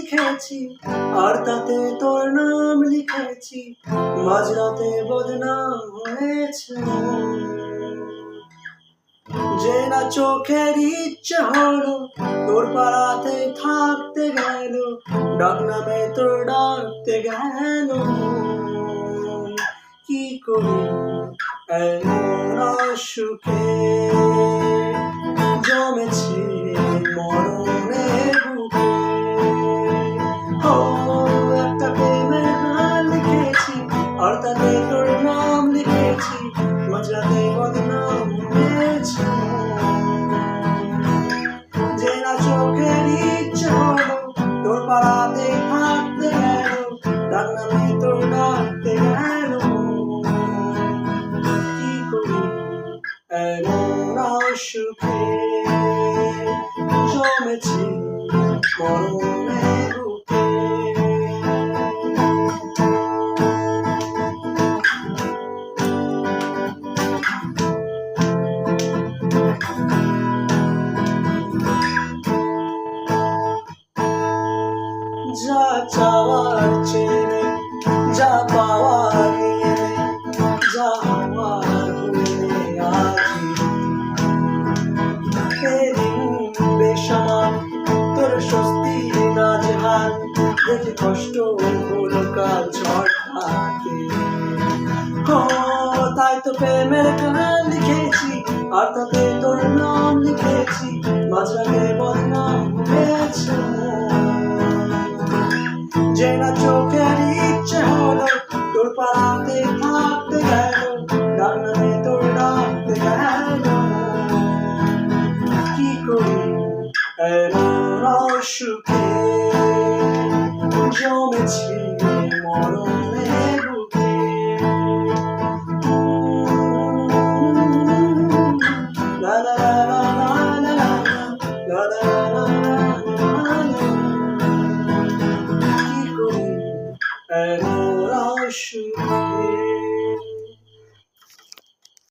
লিখেছি আর তাতে তোর নাম লিখেছি, মাঝরাতে বদনাম হয়েছে। যে না চোখের ইচ্ছে হলো তোর পাড়াতে থাকতে গেল, ডাক নামে তোর ডাকতে গেল। কি করি এমন অসুখে জমেছে মরণের বুকে। ও একটা প্রেমের গান লিখেছি আর তাতে তোর নাম লিখেছি, মাঝরাতে বদনাম হয়েছে। যে না চোখের ইচ্ছে হলো তোর পাড়াতে থাকতে গেল, ডাক নামে তোর ডাকতে গেল। কি করি এমন অসুখে জমেছে মরণের বুকে। যা চাওয়ার চেয়ে যা পাওয়ার নিয়ে, যা হওয়ার হয়ে আছি। এদিন বেসামাল তোর স্বস্তি নাজেহাল, দেখে কষ্ট হলো কাল ঝড় থাকে। তাই তো প্রেমের গান লিখেছি আর তাতে তোর নাম লিখেছি, মাঝরাতে বদনাম হয়েছে। যে না চোখের ইচ্ছে হলো তোর পাড়াতে থাকতে গেল, ডাক নামে তোর ডাকতে গেল। কি করি এমন অসুখে জমেছে